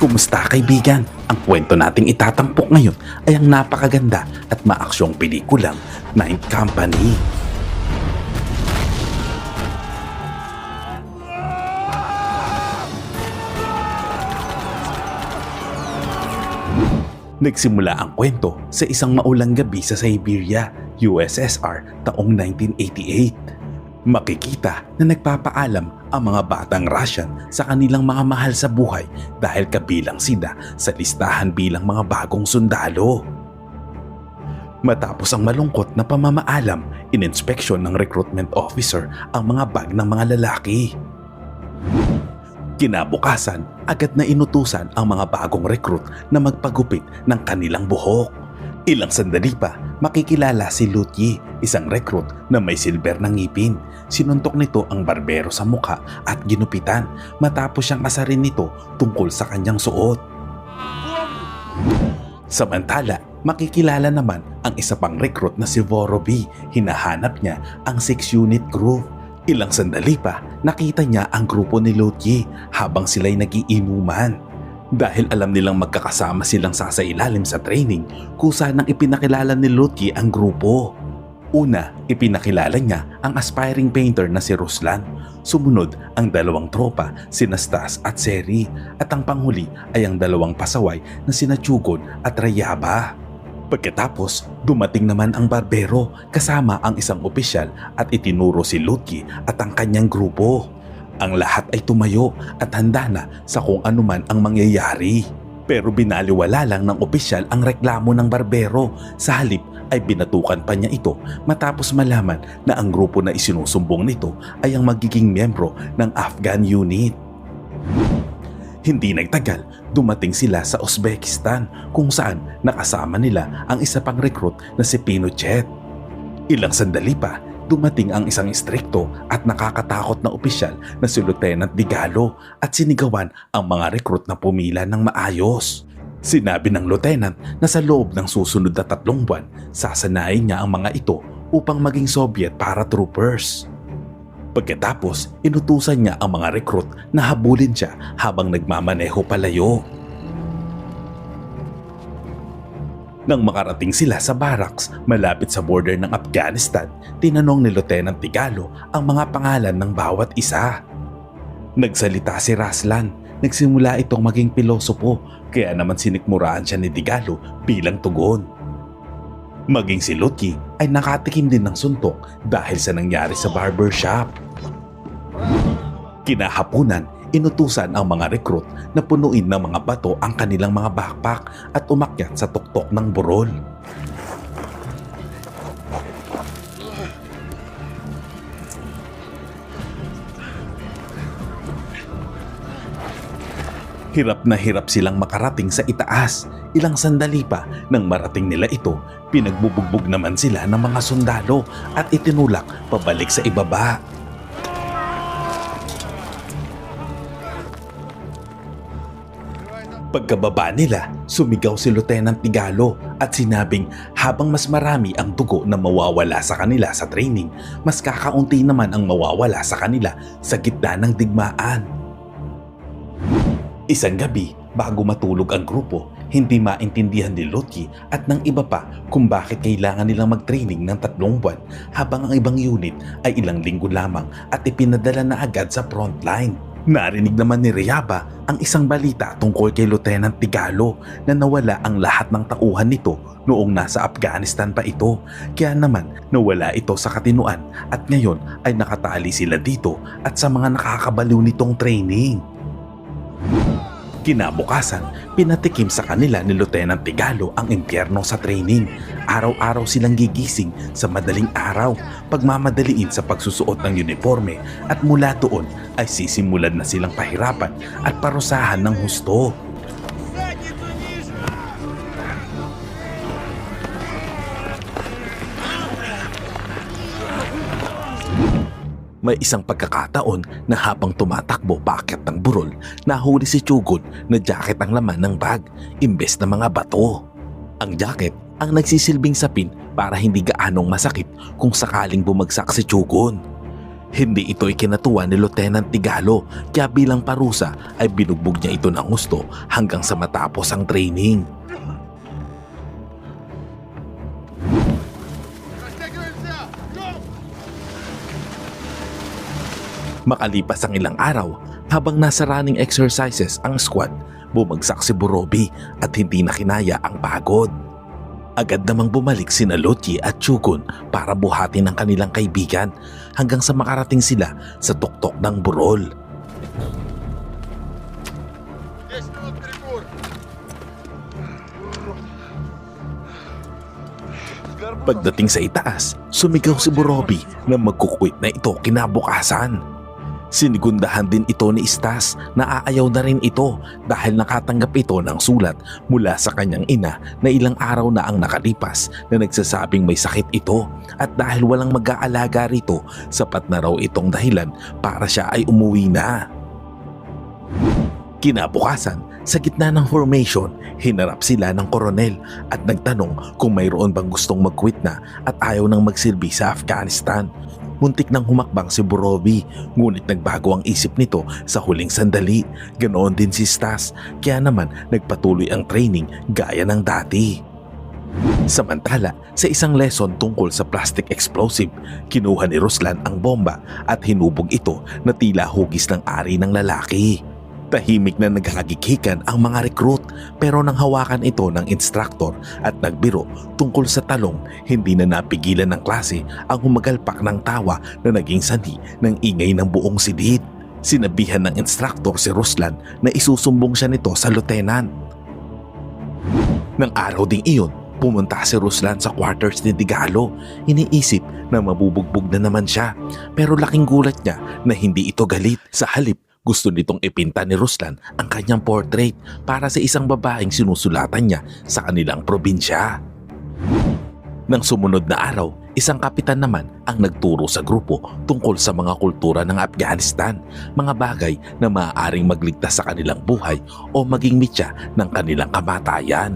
Kumusta kaibigan? Ang kwento nating itatampok ngayon ay ang napakaganda at maaksyong pelikulang Ninth Company. Nagsimula ang kwento sa isang maulang gabi sa Siberia, USSR taong 1988. Makikita na nagpapaalam ang mga batang Russian sa kanilang mga mahal sa buhay dahil kabilang sila sa listahan bilang mga bagong sundalo. Matapos ang malungkot na pamamaalam, ininspeksyon ng recruitment officer ang mga bag ng mga lalaki. Kinabukasan, agad na inutusan ang mga bagong recruit na magpagupit ng kanilang buhok. Ilang sandali pa, makikilala si Lutyi, isang recruit na may silber na ngipin. Sinuntok nito ang barbero sa mukha at ginupitan matapos siyang asarin nito tungkol sa kanyang suot. Samantala, makikilala naman ang isa pang recruit na si Voroby. Hinahanap niya ang 6 unit group. Ilang sandali pa, nakita niya ang grupo ni Lutyi habang sila'y nagiinuman. Dahil alam nilang magkakasama silang sasailalim sa training, kusa nang ipinakilala ni Lutyi ang grupo. Una, ipinakilala niya ang aspiring painter na si Ruslan. Sumunod ang dalawang tropa, sina Stas at Seri, at ang panghuli ay ang dalawang pasaway na sina Chugon at Rayaba. Pagkatapos, dumating naman ang barbero kasama ang isang opisyal at itinuro si Lutyi at ang kanyang grupo. Ang lahat ay tumayo at handa na sa kung anuman ang mangyayari. Pero binaliwala lang ng opisyal ang reklamo ng barbero. Sa halip ay binatukan pa niya ito matapos malaman na ang grupo na isinusumbong nito ay ang magiging miyembro ng Afghan unit. Hindi nagtagal, dumating sila sa Uzbekistan kung saan nakasama nila ang isa pang recruit na si Pinochet. Ilang sandali pa, dumating ang isang istrikto at nakakatakot na opisyal na si Lieutenant Digalo at sinigawan ang mga recruit na pumila ng maayos. Sinabi ng lieutenant na sa loob ng susunod na 3 buwan, sasanayin niya ang mga ito upang maging Soviet paratroopers. Pagkatapos, inutusan niya ang mga recruit na habulin siya habang nagmamaneho palayo. Nang makarating sila sa barracks malapit sa border ng Afghanistan, tinanong ni Lieutenant Digalo ang mga pangalan ng bawat isa. Nagsalita si Ruslan. Nagsimula itong maging pilosopo, kaya naman sinikmuraan siya ni Digalo bilang tugon. Maging si Lutyi ay nakatikim din ng suntok dahil sa nangyari sa barbershop. Kinahapunan, inutusan ang mga recruit na punuin ng mga bato ang kanilang mga backpack at umakyat sa tuktok ng burol. Hirap na hirap silang makarating sa itaas. Ilang sandali pa nang marating nila ito, pinagbubugbog naman sila ng mga sundalo at itinulak pabalik sa ibaba. Pagkababa nila, sumigaw si Lieutenant Digalo at sinabing habang mas marami ang dugo na mawawala sa kanila sa training, mas kakaunti naman ang mawawala sa kanila sa gitna ng digmaan. Isang gabi, bago matulog ang grupo, hindi maintindihan ni Lutyi at ng iba pa kung bakit kailangan nilang mag-training ng 3 buwan habang ang ibang unit ay ilang linggo lamang at ipinadala na agad sa frontline. Narinig naman ni Rayaba ang isang balita tungkol kay Lieutenant Digalo na nawala ang lahat ng tauhan nito noong nasa Afghanistan pa ito. Kaya naman nawala ito sa katinuan at ngayon ay nakatali sila dito at sa mga nakakabaliw nitong training. Kinabukasan, pinatikim sa kanila ni Lieutenant Digalo ang impyerno sa training. Araw-araw silang gigising sa madaling araw, pagmamadaliin sa pagsusuot ng uniforme at mula doon ay sisimulan na silang pahirapan at parusahan ng husto. May isang pagkakataon na habang tumatakbo paakyat ng burol, nahuli si Chugon na jacket ang laman ng bag, imbes na mga bato. Ang jacket ang nagsisilbing sapin para hindi gaanong masakit kung sakaling bumagsak si Chugon. Hindi ito ikinatuwa ni Lieutenant Tigalo kaya bilang parusa ay binugbog niya ito ng gusto hanggang sa matapos ang training. Makalipas ang ilang araw, habang nasa running exercises ang squad, bumagsak si Borobi at hindi na kinaya ang pagod. Agad namang bumalik sina Lotye at Chugun para buhatin ang kanilang kaibigan hanggang sa makarating sila sa tuktok ng burol. Pagdating sa itaas, sumigaw si Borobi na magkukwit na ito kinabukasan. Sinigundahan din ito ni Stas na aayaw na rin ito dahil nakatanggap ito ng sulat mula sa kanyang ina na ilang araw na ang nakalipas na nagsasabing may sakit ito at dahil walang mag-aalaga rito, sapat na raw itong dahilan para siya ay umuwi na. Kinabukasan, sa gitna ng formation, hinarap sila ng koronel at nagtanong kung mayroon bang gustong mag-quit na at ayaw nang magsilbi sa Afghanistan. Muntik nang humakbang si Borobi, ngunit nagbago ang isip nito sa huling sandali. Ganoon din si Stas, kaya naman nagpatuloy ang training gaya ng dati. Samantala, sa isang lesson tungkol sa plastic explosive, kinuha ni Ruslan ang bomba at hinubog ito na tila hugis ng ari ng lalaki. Tahimik na naghagikikan ang mga recruit pero nang hawakan ito ng instructor at nagbiro tungkol sa talong, hindi na napigilan ng klase ang humagalpak ng tawa na naging sanhi ng ingay ng buong silid. Sinabihan ng instructor si Ruslan na isusumbong siya nito sa lieutenant. Nang araw ding iyon, pumunta si Ruslan sa quarters ni Tigalo. Iniisip na mabubugbog na naman siya pero laking gulat niya na hindi ito galit. Sa halip, gusto nitong ipinta ni Ruslan ang kanyang portrait para sa isang babaeng sinusulatan niya sa kanilang probinsya. Nang sumunod na araw, isang kapitan naman ang nagturo sa grupo tungkol sa mga kultura ng Afghanistan, mga bagay na maaaring magligtas sa kanilang buhay o maging mitya ng kanilang kamatayan.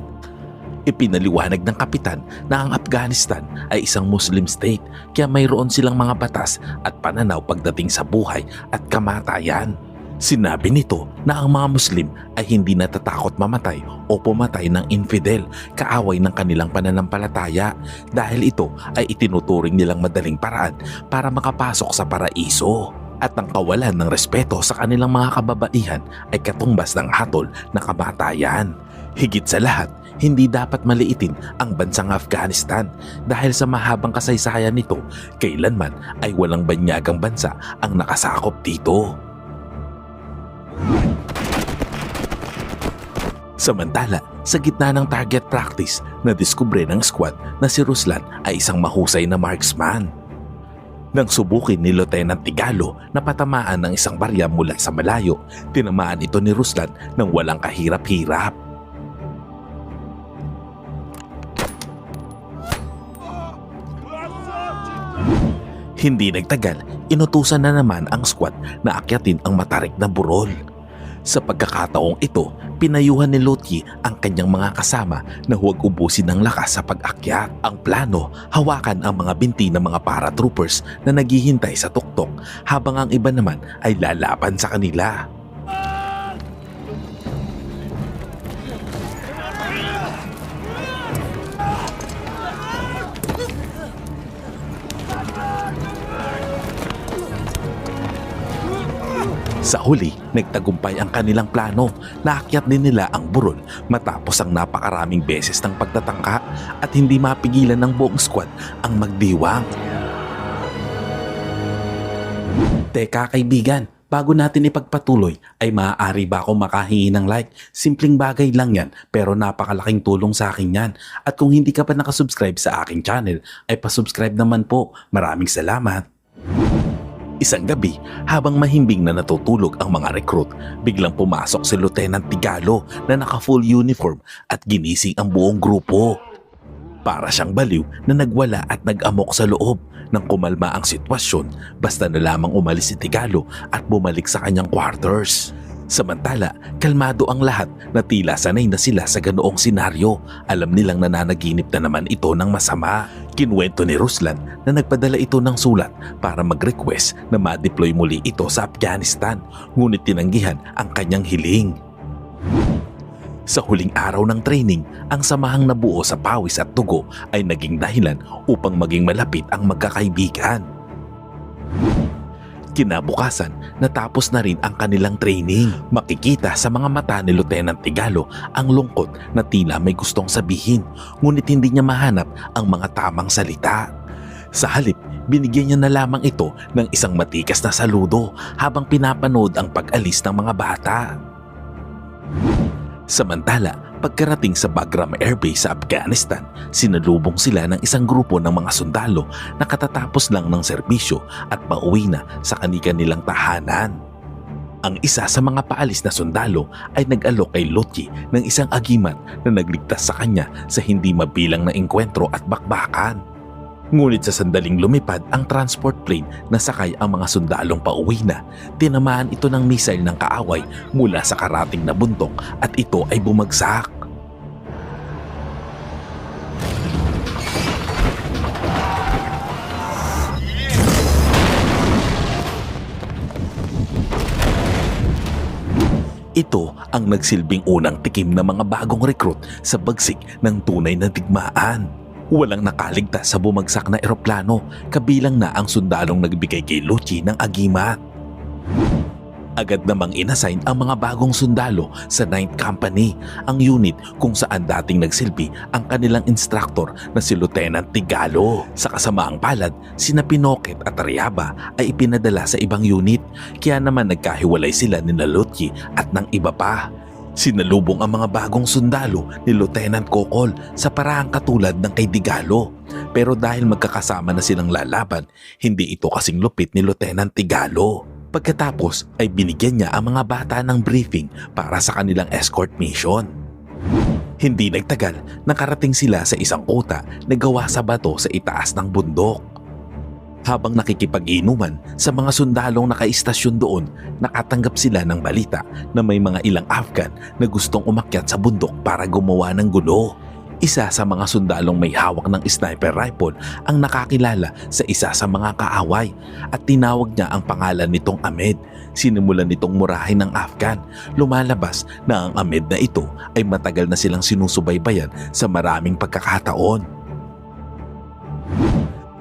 Ipinaliwanag ng kapitan na ang Afghanistan ay isang Muslim state kaya mayroon silang mga batas at pananaw pagdating sa buhay at kamatayan. Sinabi nito na ang mga Muslim ay hindi natatakot mamatay o pumatay ng infidel, kaaway ng kanilang pananampalataya dahil ito ay itinuturing nilang madaling paraan para makapasok sa paraiso. At ang kawalan ng respeto sa kanilang mga kababaihan ay katumbas ng hatol na kamatayan. Higit sa lahat, hindi dapat maliitin ang bansang Afghanistan dahil sa mahabang kasaysayan nito, kailanman ay walang banyagang bansa ang nakasakop dito. Samantala, sa gitna ng target practice, nadiskubre ng squad na si Ruslan ay isang mahusay na marksman. Nang subukin ni Lieutenant Tigalo na patamaan ng isang barya mula sa malayo, tinamaan ito ni Ruslan ng walang kahirap-hirap. Hindi nagtagal, inutusan na naman ang squad na akyatin ang matarik na burol. Sa pagkakataong ito, pinayuhan ni Lotye ang kanyang mga kasama na huwag ubusin ng lakas sa pag-akyat. Ang plano, hawakan ang mga binti ng mga paratroopers na naghihintay sa tuktok habang ang iba naman ay lalaban sa kanila. Sa huli, nagtagumpay ang kanilang plano. Naakyat din nila ang burol matapos ang napakaraming beses ng pagtatangka at hindi mapigilan ng buong squad ang magdiwang. Teka kaibigan, bago natin ipagpatuloy ay maaari ba akong makahingi ng like? Simpleng bagay lang yan pero napakalaking tulong sa akin yan. At kung hindi ka pa nakasubscribe sa aking channel ay pasubscribe naman po. Maraming salamat. Isang gabi, habang mahimbing na natutulog ang mga recruit, biglang pumasok si Lieutenant Tigalo na naka-full uniform at ginising ang buong grupo. Para siyang baliw na nagwala at nag-amok sa loob. Nang kumalma ang sitwasyon, basta na lamang umalis si Tigalo at bumalik sa kanyang quarters. Samantala, kalmado ang lahat na tila sanay na sila sa ganoong senaryo. Alam nilang nananaginip na naman ito ng masama. Kinuwento ni Ruslan na nagpadala ito ng sulat para mag-request na ma-deploy muli ito sa Afghanistan, ngunit tinanggihan ang kanyang hiling. Sa huling araw ng training, ang samahang nabuo sa pawis at dugo ay naging dahilan upang maging malapit ang magkakaibigan. Kinabukasan, natapos na rin ang kanilang training. Makikita sa mga mata ni Lieutenant Tigalo ang lungkot na tila may gustong sabihin, ngunit hindi niya mahanap ang mga tamang salita. Sa halip, binigyan niya na lamang ito ng isang matikas na saludo habang pinapanood ang pag-alis ng mga bata. Samantala, pagkarating sa Bagram Air Base sa Afghanistan, sinalubong sila ng isang grupo ng mga sundalo na katatapos lang ng serbisyo at pauwi na sa kanilang tahanan. Ang isa sa mga paalis na sundalo ay nag-alok kay Lotji ng isang agimat na nagligtas sa kanya sa hindi mabilang na engkwentro at bakbakan. Ngunit sa sandaling lumipad ang transport plane na sakay ang mga sundalong pauwi na, tinamaan ito ng missile ng kaaway mula sa karating na bundok at ito ay bumagsak. Ito ang nagsilbing unang tikim ng mga bagong recruit sa bagsik ng tunay na digmaan. Walang nakaligtas sa bumagsak na eroplano, kabilang na ang sundalong nagbigay kay Lotji ng agimat. Agad namang inassign ang mga bagong sundalo sa 9th Company, ang unit kung saan dating nagsilbi ang kanilang instructor na si Lieutenant Tigalo. Sa kasamaang palad, sina Pinoket at Ryaba ay ipinadala sa ibang unit, kaya naman nagkahiwalay sila ni Lotji at ng iba pa. Sinalubong ang mga bagong sundalo ni Lieutenant Kokol sa parahang katulad ng kay Tigalo. Pero dahil magkakasama na silang lalaban, hindi ito kasing lupit ni Lieutenant Tigalo. Pagkatapos ay binigyan niya ang mga bata ng briefing para sa kanilang escort mission. Hindi nagtagal, nakarating sila sa isang kuta na gawa sa bato sa itaas ng bundok. Habang nakikipag-inuman sa mga sundalong nakaistasyon doon, nakatanggap sila ng balita na may mga ilang Afghan na gustong umakyat sa bundok para gumawa ng gulo. Isa sa mga sundalong may hawak ng sniper rifle ang nakakilala sa isa sa mga kaaway at tinawag niya ang pangalan nitong Ahmed. Sinimulan nitong murahin ng Afghan. Lumalabas na ang Ahmed na ito ay matagal na silang sinusubaybayan sa maraming pagkakataon.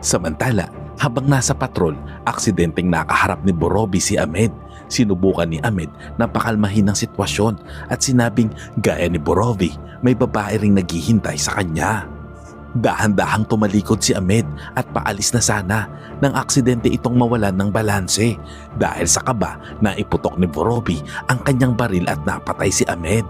Samantala, habang nasa patrol, aksidenteng nakaharap ni Borobi si Ahmed. Sinubukan ni Ahmed na pakalmahin ang sitwasyon at sinabing gaya ni Borobi, may babae ring naghihintay sa kanya. Dahan-dahang tumalikod si Ahmed at paalis na sana nang aksidente itong mawalan ng balanse. Dahil sa kaba, naiputok ni Borobi ang kanyang baril at napatay si Ahmed.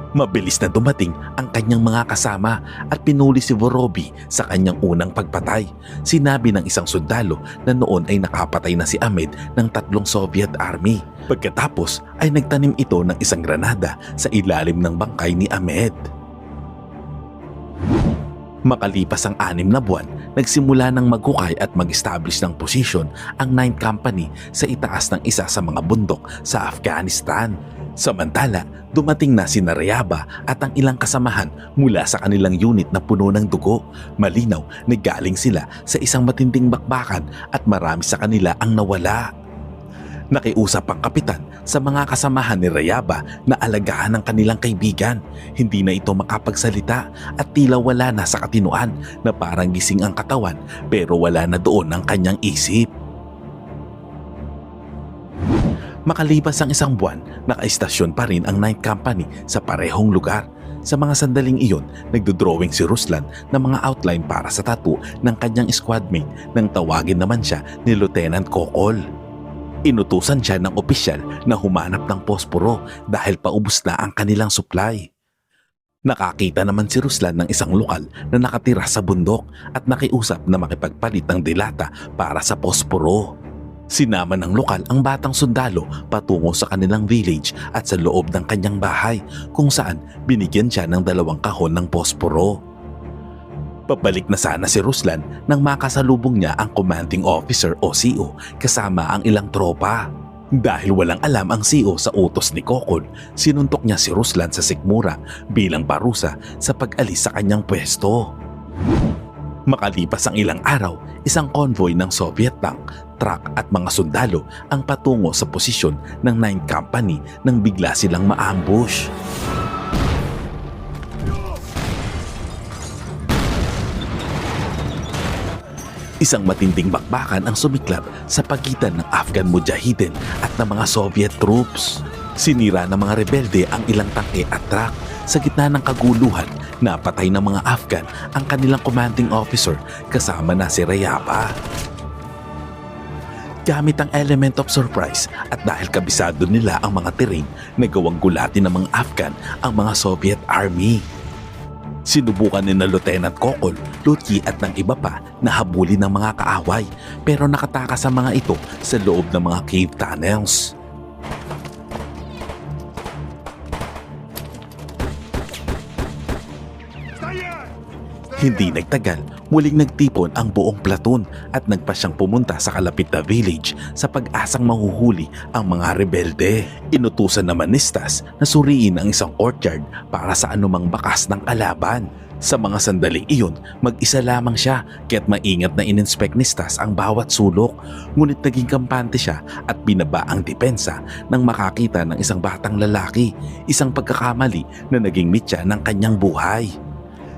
Mabilis na dumating ang kanyang mga kasama at pinuli si Borobi sa kanyang unang pagpatay. Sinabi ng isang sundalo na noon ay nakapatay na si Ahmed ng 3 Soviet Army. Pagkatapos ay nagtanim ito ng isang granada sa ilalim ng bangkay ni Ahmed. Makalipas ang 6 na buwan, nagsimula ng maghukay at mag-establish ng posisyon ang 9th Company sa itaas ng isa sa mga bundok sa Afghanistan. Samantala, dumating na si Ryaba at ang ilang kasamahan mula sa kanilang unit na puno ng dugo. Malinaw na galing sila sa isang matinding bakbakan at marami sa kanila ang nawala. Nakiusap ang kapitan sa mga kasamahan ni Ryaba na alagaan ang kanilang kaibigan. Hindi na ito makapagsalita at tila wala na sa katinuan na parang gising ang katawan pero wala na doon ang kanyang isip. Makalipas ang 1 buwan, nakaistasyon pa rin ang 9th Company sa parehong lugar. Sa mga sandaling iyon, nagdodrawing si Ruslan ng mga outline para sa tattoo ng kanyang squadmate nang tawagin naman siya ni Lieutenant Kokol. Inutusan siya ng opisyal na humanap ng posporo dahil paubos na ang kanilang supply. Nakakita naman si Ruslan ng isang lokal na nakatira sa bundok at nakiusap na makipagpalit ng dilata para sa posporo. Sinama ng lokal ang batang sundalo patungo sa kanilang village at sa loob ng kanyang bahay kung saan binigyan siya ng 2 kahon ng posporo. Pabalik na sana si Ruslan nang makasalubong niya ang commanding officer o CO kasama ang ilang tropa. Dahil walang alam ang CEO sa utos ni Kokol, sinuntok niya si Ruslan sa sikmura bilang parusa sa pag-alis sa kanyang pwesto. Makalipas ang ilang araw, isang convoy ng Soviet tank, truck at mga sundalo ang patungo sa posisyon ng 9th Company nang bigla silang ma-ambush. Isang matinding bakbakan ang sumiklab sa pagitan ng Afghan Mujahideen at ng mga Soviet troops. Sinira ng mga rebelde ang ilang tangke at truck. Sa gitna ng kaguluhan, napatay ng mga Afghan ang kanilang commanding officer kasama na si Rayapa. Gamit ang element of surprise at dahil kabisado nila ang mga terrain, nagawang gulatin ng mga Afghan ang mga Soviet Army. Sinubukan ni na Lieutenant Kokol, Lutyi at ng iba pa na habulin ng mga kaaway pero nakatakas ang mga ito sa loob ng mga cave tunnels. Hindi nagtagal, muling nagtipon ang buong platoon at nagpa siyang pumunta sa kalapit na village sa pag-asang mahuhuli ang mga rebelde. Inutusan naman ni Stas na suriin ang isang courtyard para sa anumang bakas ng kalaban. Sa mga sandaling iyon, mag-isa lamang siya kaya't maingat na ininspect ni Stas ang bawat sulok. Ngunit naging kampante siya at binaba ang depensa nang makakita ng isang batang lalaki, isang pagkakamali na naging mitya ng kanyang buhay.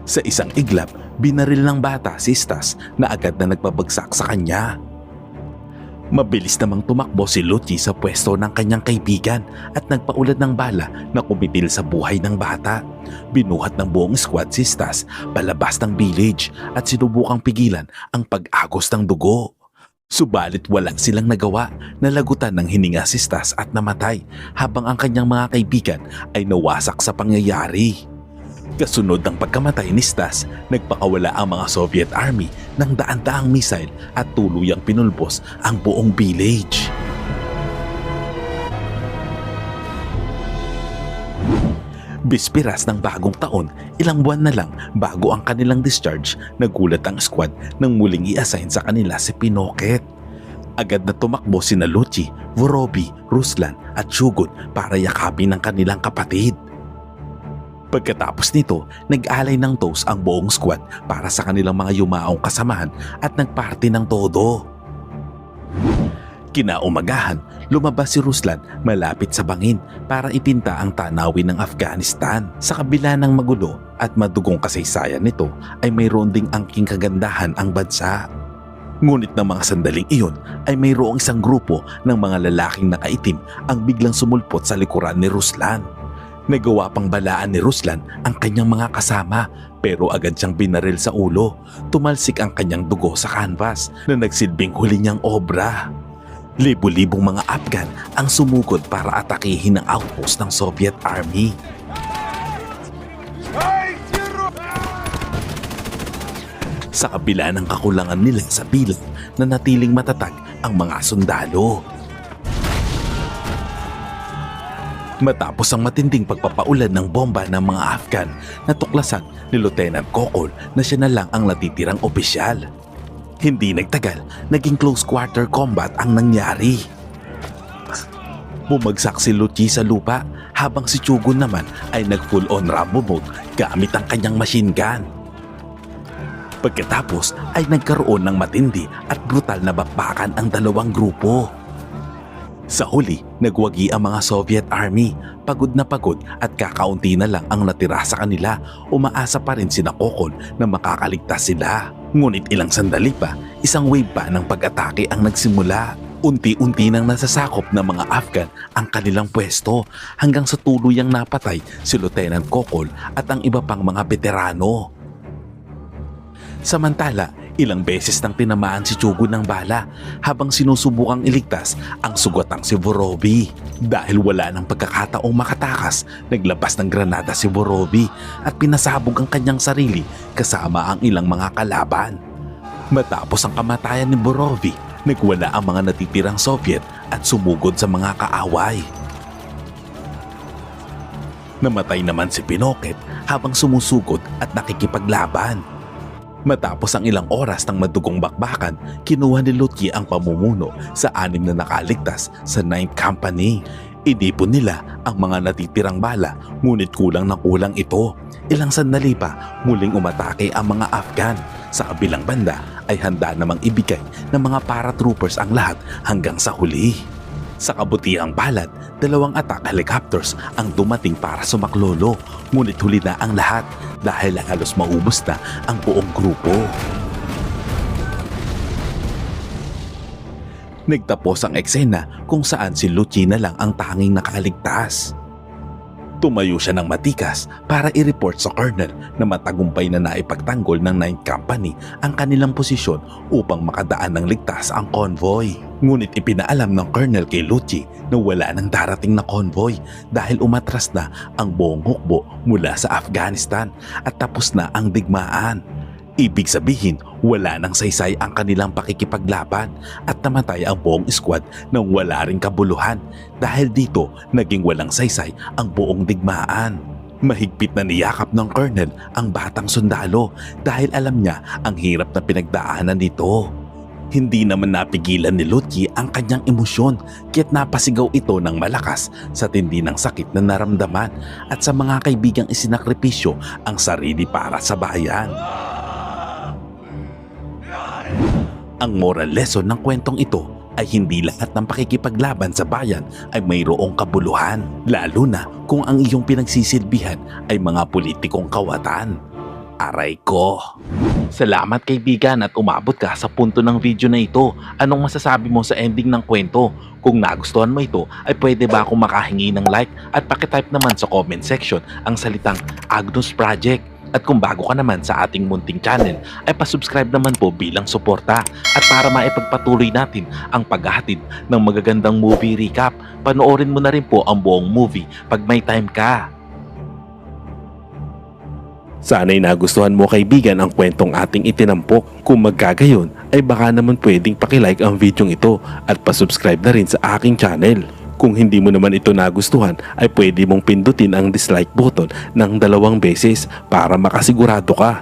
Sa isang iglap, binaril ng bata si Stas na agad na nagpabagsak sa kanya. Mabilis namang tumakbo si Lutyi sa pwesto ng kanyang kaibigan at nagpaulad ng bala na kumitil sa buhay ng bata. Binuhat ng buong squad si Stas palabas ng village at sinubukang pigilan ang pag-agos ng dugo. Subalit walang silang nagawa, nalagutan ng hininga si Stas at namatay habang ang kanyang mga kaibigan ay nawasak sa pangyayari. Kasunod ng pagkamatay ni Stas, nagpakawala ang mga Soviet Army ng daan-daang missile at tuluyang pinulbos ang buong village. Bispiras ng bagong taon, ilang buwan na lang bago ang kanilang discharge, nagulat ang squad nang muling i-assign sa kanila si Pinoket. Agad na tumakbo sina Lutyi, Vorobi, Ruslan at Shugun para yakapin ang kanilang kapatid. Pagkatapos nito, nag-alay ng toast ang buong squad para sa kanilang mga yumaong kasamahan at nagparty ng todo. Kinaumagahan, lumabas si Ruslan malapit sa bangin para ipinta ang tanawin ng Afghanistan. Sa kabila ng magulo at madugong kasaysayan nito ay mayroon ding angking kagandahan ang bansa. Ngunit ng mga sandaling iyon ay mayroong isang grupo ng mga lalaking nakaitim ang biglang sumulpot sa likuran ni Ruslan. Nagawa pang balaan ni Ruslan ang kanyang mga kasama pero agad siyang binaril sa ulo. Tumalsik ang kanyang dugo sa canvas na nagsilbing huli niyang obra. Libo-libong mga Afghan ang sumugod para atakihin ang outpost ng Soviet Army. Sa kabila ng kakulangan nila sa bilang, nanatiling matatag ang mga sundalo. Matapos ang matinding pagpapaulan ng bomba ng mga Afghan, natuklasan ni Lieutenant Kokol na siya na lang ang natitirang opisyal. Hindi nagtagal, naging close quarter combat ang nangyari. Bumagsak si Lutyi sa lupa habang si Shugun naman ay nag-full on Rambo mode gamit ang kanyang machine gun. Pagkatapos ay nagkaroon ng matindi at brutal na bakbakan ang dalawang grupo. Sa huli, nagwagi ang mga Soviet Army. Pagod na pagod at kakaunti na lang ang natira sa kanila. Umaasa pa rin sina Kokol na makakaligtas sila. Ngunit ilang sandali pa, isang wave pa ng pag-atake ang nagsimula. Unti-unti nang nasasakop ng mga Afghan ang kanilang pwesto hanggang sa tuluyang napatay si Lieutenant Kokol at ang iba pang mga veterano. Samantala, ilang beses nang tinamaan si Shugun ng bala habang sinusubukang iligtas ang sugatang si Vorobi. Dahil wala ng pagkakataong makatakas, naglabas ng granada si Vorobi at pinasabog ang kanyang sarili kasama ang ilang mga kalaban. Matapos ang kamatayan ni Vorobi, nagwala ang mga natitirang Soviet at sumugod sa mga kaaway. Namatay naman si Pinoket habang sumusugod at nakikipaglaban. Matapos ang ilang oras ng madugong bakbakan, kinuha ni Lutyi ang pamumuno sa 6 na nakaligtas sa 9th Company. Inipon nila ang mga natitirang bala, ngunit kulang na kulang ito. Ilang sandali pa, muling umatake ang mga Afghan. Sa kabilang banda ay handa namang ibigay ng mga paratroopers ang lahat hanggang sa huli. Sa kabutihang palad, 2 attack helicopters ang dumating para sumaklolo, ngunit huli na ang lahat dahil halos maubos na ang buong grupo. Nagtapos ang eksena kung saan si Lutyi na lang ang tanging nakaligtas. Tumayo siya ng matikas para i-report sa colonel na matagumpay na naipagtanggol ng 9th Company ang kanilang posisyon upang makadaan ng ligtas ang convoy. Ngunit ipinaalam ng colonel kay Lutyi na wala nang darating na convoy dahil umatras na ang buong hukbo mula sa Afghanistan at tapos na ang digmaan. Ibig sabihin, wala nang saysay ang kanilang pakikipaglaban at namatay ang buong squad nang wala ring kabuluhan dahil dito naging walang saysay ang buong digmaan. Mahigpit na niyakap ng colonel ang batang sundalo dahil alam niya ang hirap na pinagdaanan nito. Hindi naman napigilan ni Lutyi ang kanyang emosyon kaya't napasigaw ito ng malakas sa tindi ng sakit na naramdaman at sa mga kaibigang isinakripisyo ang sarili para sa bayan. Ang moral lesson ng kwentong ito ay hindi lahat ng pakikipaglaban sa bayan ay mayroong kabuluhan, lalo na kung ang iyong pinagsisilbihan ay mga politikong kawatan. Aray ko! Salamat kaibigan at umabot ka sa punto ng video na ito. Anong masasabi mo sa ending ng kwento? Kung nagustuhan mo ito, ay pwede ba akong makahingi ng like at pakitype naman sa comment section ang salitang Agnus Project? At kung bago ka naman sa ating munting channel, ay pasubscribe naman po bilang suporta. At para maipagpatuloy natin ang paghahatid ng magagandang movie recap, panoorin mo na rin po ang buong movie pag may time ka. Sana'y nagustuhan mo kaibigan ang kwentong ating itinampok. Kung magkagayon, ay baka naman pwedeng pakilike ang videong ito at pasubscribe na rin sa aking channel. Kung hindi mo naman ito nagustuhan ay pwede mong pindutin ang dislike button ng 2 beses para makasigurado ka.